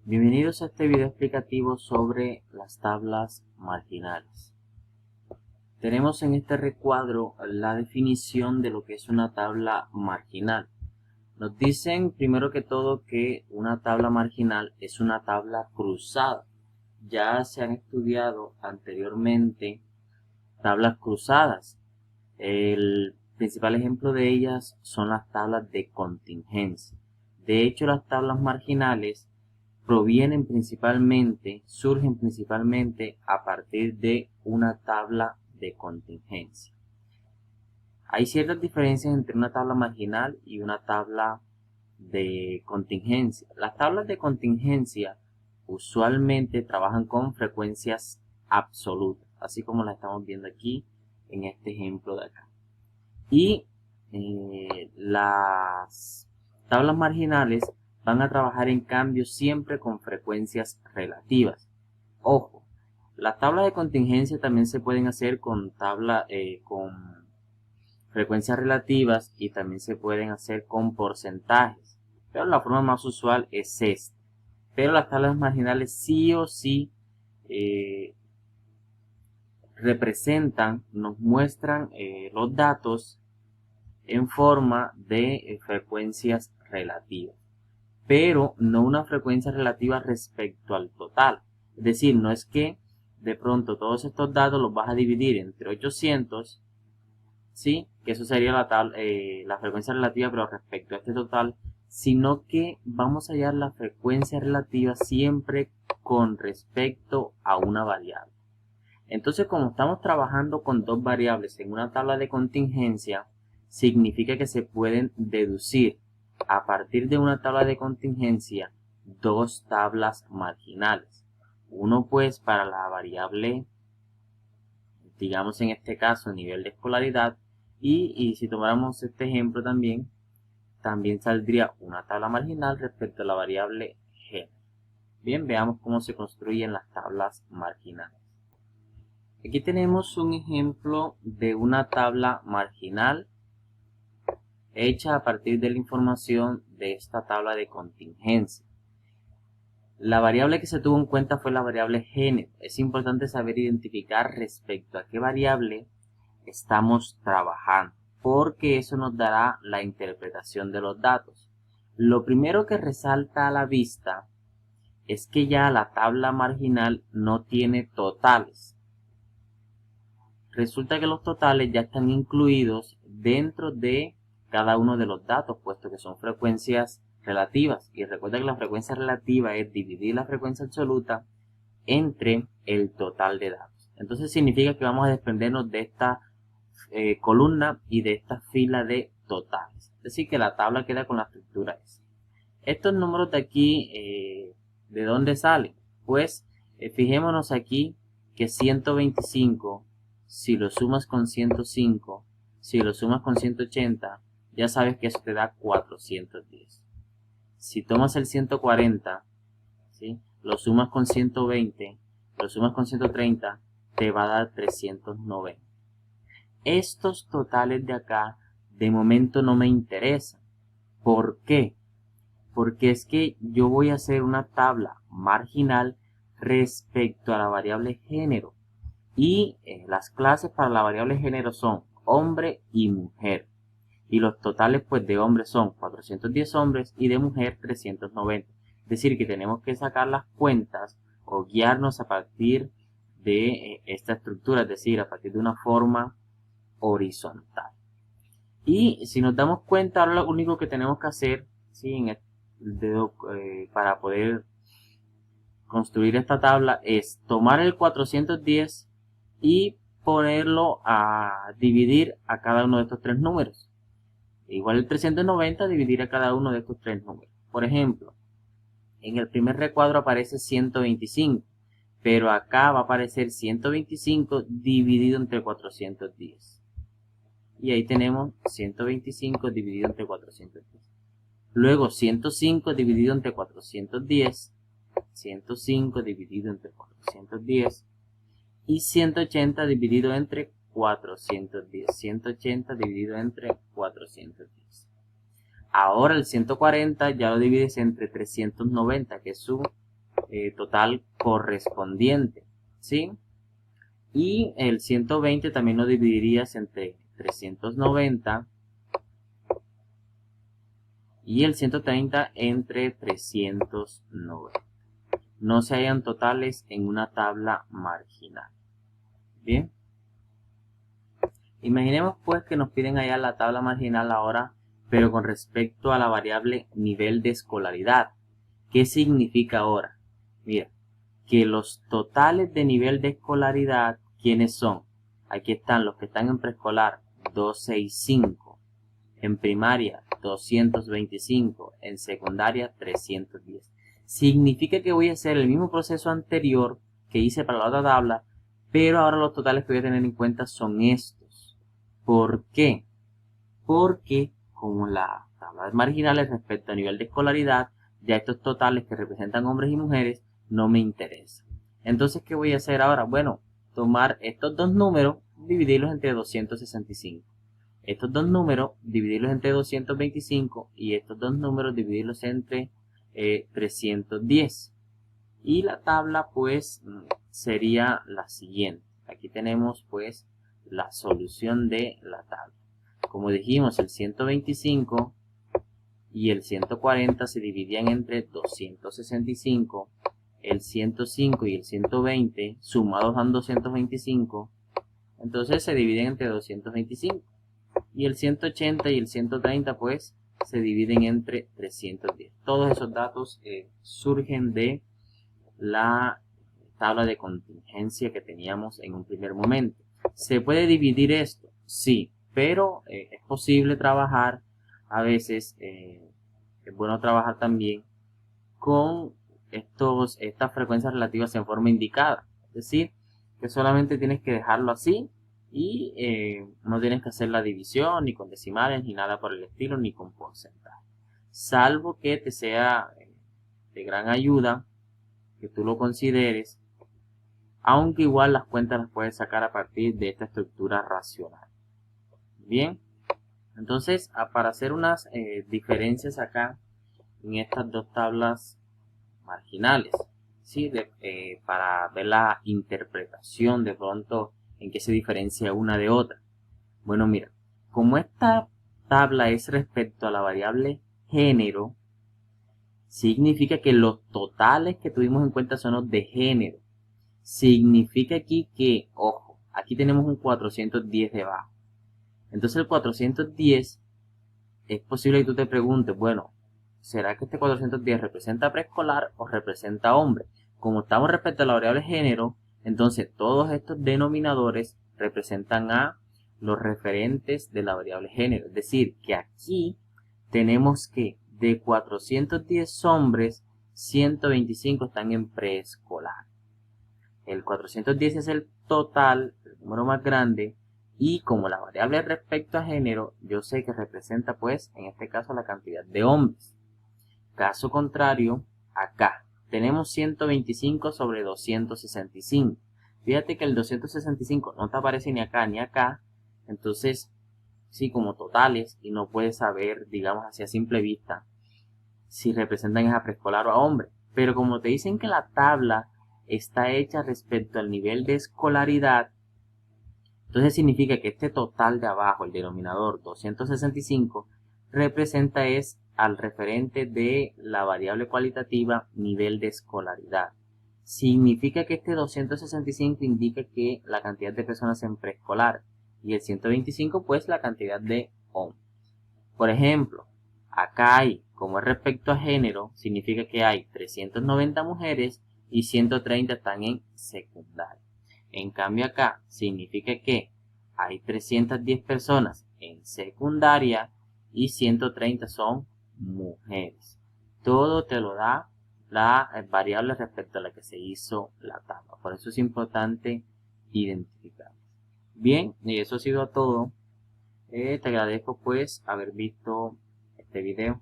Bienvenidos a este video explicativo sobre las tablas marginales. Tenemos en este recuadro la definición de lo que es una tabla marginal. Nos dicen primero que todo que una tabla marginal es una tabla cruzada. Ya se han estudiado anteriormente tablas cruzadas. El principal ejemplo de ellas son las tablas de contingencia. De hecho, las tablas marginales surgen principalmente a partir de una tabla de contingencia. Hay ciertas diferencias entre una tabla marginal y una tabla de contingencia. Las tablas de contingencia usualmente trabajan con frecuencias absolutas, así como las estamos viendo aquí en este ejemplo de acá. Y las tablas marginales van a trabajar en cambio siempre con frecuencias relativas. Ojo, las tablas de contingencia también se pueden hacer con frecuencias relativas y también se pueden hacer con porcentajes, pero la forma más usual es esta. Pero las tablas marginales sí o sí nos muestran los datos en forma de frecuencias relativas, pero no una frecuencia relativa respecto al total. Es decir, no es que de pronto todos estos datos los vas a dividir entre 800, ¿sí? Que eso sería la frecuencia relativa, pero respecto a este total, sino que vamos a hallar la frecuencia relativa siempre con respecto a una variable. Entonces, como estamos trabajando con dos variables en una tabla de contingencia, significa que se pueden deducir a partir de una tabla de contingencia dos tablas marginales. Uno pues para la variable, digamos en este caso, nivel de escolaridad, y si tomáramos este ejemplo también saldría una tabla marginal respecto a la variable g. Bien, veamos cómo se construyen las tablas marginales. Aquí tenemos un ejemplo de una tabla marginal hecha a partir de la información de esta tabla de contingencia. La variable que se tuvo en cuenta fue la variable género. Es importante saber identificar respecto a qué variable estamos trabajando, porque eso nos dará la interpretación de los datos. Lo primero que resalta a la vista es que ya la tabla marginal no tiene totales. Resulta que los totales ya están incluidos dentro de cada uno de los datos, puesto que son frecuencias relativas. Y recuerda que la frecuencia relativa es dividir la frecuencia absoluta entre el total de datos. Entonces significa que vamos a desprendernos de esta columna y de esta fila de totales. Es decir, que la tabla queda con la estructura S. Estos números de aquí, ¿de dónde salen? Pues fijémonos aquí que 125, si lo sumas con 105, si lo sumas con 180, ya sabes que eso te da 410. Si tomas el 140, ¿sí?, lo sumas con 120, lo sumas con 130, te va a dar 390. Estos totales de acá, de momento no me interesan. ¿Por qué? Porque es que yo voy a hacer una tabla marginal respecto a la variable género. Y las clases para la variable género son hombre y mujer. Y los totales pues de hombres son 410 hombres y de mujer 390. Es decir, que tenemos que sacar las cuentas o guiarnos a partir de esta estructura, es decir, a partir de una forma horizontal. Y si nos damos cuenta, ahora lo único que tenemos que hacer, ¿sí?, en el dedo, para poder construir esta tabla es tomar el 410 y ponerlo a dividir a cada uno de estos tres números. Igual el 390 dividir a cada uno de estos tres números. Por ejemplo, en el primer recuadro aparece 125, pero acá va a aparecer 125 dividido entre 410. Y ahí tenemos 125 dividido entre 410. Luego 105 dividido entre 410, 105 dividido entre 410 y 180 dividido entre 410, 180 dividido entre 410. Ahora el 140 ya lo divides entre 390, que es su total correspondiente, ¿sí? Y el 120 también lo dividirías entre 390 y el 130 entre 390. No se hallan totales en una tabla marginal. Bien. Imaginemos pues que nos piden hallar la tabla marginal ahora, pero con respecto a la variable nivel de escolaridad. ¿Qué significa ahora? Mira, que los totales de nivel de escolaridad, ¿quiénes son? Aquí están los que están en preescolar, 265, en primaria, 225, en secundaria, 310. Significa que voy a hacer el mismo proceso anterior que hice para la otra tabla, pero ahora los totales que voy a tener en cuenta son estos. ¿Por qué? Porque como las tablas marginales respecto a nivel de escolaridad, ya estos totales que representan hombres y mujeres no me interesan. Entonces, ¿qué voy a hacer ahora? Bueno, tomar estos dos números, dividirlos entre 265. Estos dos números, dividirlos entre 225 y estos dos números, dividirlos entre 310. Y la tabla, pues, sería la siguiente. Aquí tenemos, pues, la solución de la tabla. Como dijimos, el 125 y el 140 se dividían entre 265, el 105 y el 120 sumados dan 225, entonces se dividen entre 225. Y el 180 y el 130 pues se dividen entre 310. Todos esos datos surgen de la tabla de contingencia que teníamos en un primer momento. ¿Se puede dividir esto? Sí, pero es posible trabajar, a veces es bueno trabajar también con estas frecuencias relativas en forma indicada. Es decir, que solamente tienes que dejarlo así y no tienes que hacer la división ni con decimales ni nada por el estilo ni con porcentaje. Salvo que te sea de gran ayuda, que tú lo consideres, aunque igual las cuentas las puedes sacar a partir de esta estructura racional. Bien, entonces para hacer unas diferencias acá en estas dos tablas marginales, ¿sí? Para ver la interpretación de pronto en qué se diferencia una de otra. Bueno, mira, como esta tabla es respecto a la variable género, significa que los totales que tuvimos en cuenta son los de género. Significa aquí que, ojo, aquí tenemos un 410 debajo. Entonces el 410 es posible que tú te preguntes, bueno, ¿será que este 410 representa preescolar o representa hombre? Como estamos respecto a la variable género, entonces todos estos denominadores representan a los referentes de la variable género. Es decir, que aquí tenemos que de 410 hombres, 125 están en preescolar. El 410 es el total, el número más grande, y como la variable respecto a género, yo sé que representa pues en este caso la cantidad de hombres. Caso contrario, acá tenemos 125 sobre 265. Fíjate que el 265 no te aparece ni acá ni acá, entonces sí, como totales, y no puedes saber, digamos así a simple vista, si representan a preescolar o a hombre. Pero como te dicen que la tabla está hecha respecto al nivel de escolaridad, entonces significa que este total de abajo, el denominador 265, representa es al referente de la variable cualitativa nivel de escolaridad. Significa que este 265 indica que la cantidad de personas en preescolar y el 125 pues la cantidad de hombres. Por ejemplo, acá hay, como es respecto a género, significa que hay 390 mujeres y 130 están en secundaria. En cambio acá significa que hay 310 personas en secundaria y 130 son mujeres. Todo te lo da la variable respecto a la que se hizo la tabla. Por eso es importante identificar. Bien, y eso ha sido todo. Te agradezco pues haber visto este video.